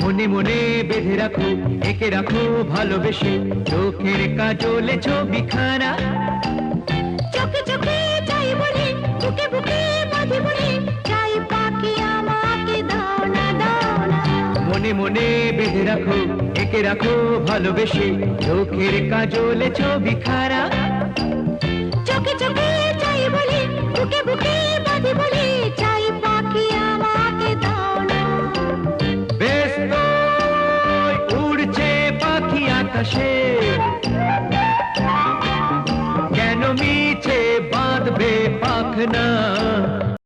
মনে মনে বেঁধে রাখো, এঁকে রাখো ভালোবেসে চোখের কাজলে ছবিখানা। চোখে চোখে চাই বলে, বুকে বুকে বাঁধি বলে, চাই পাখি আমাকে দাও না দাও না। মনে মনে বেঁধে রাখো, এঁকে রাখো ভালোবেসে চোখের কাজলে ছবিখানা। চোখে চোখে চাই বলে, বুকে বুকে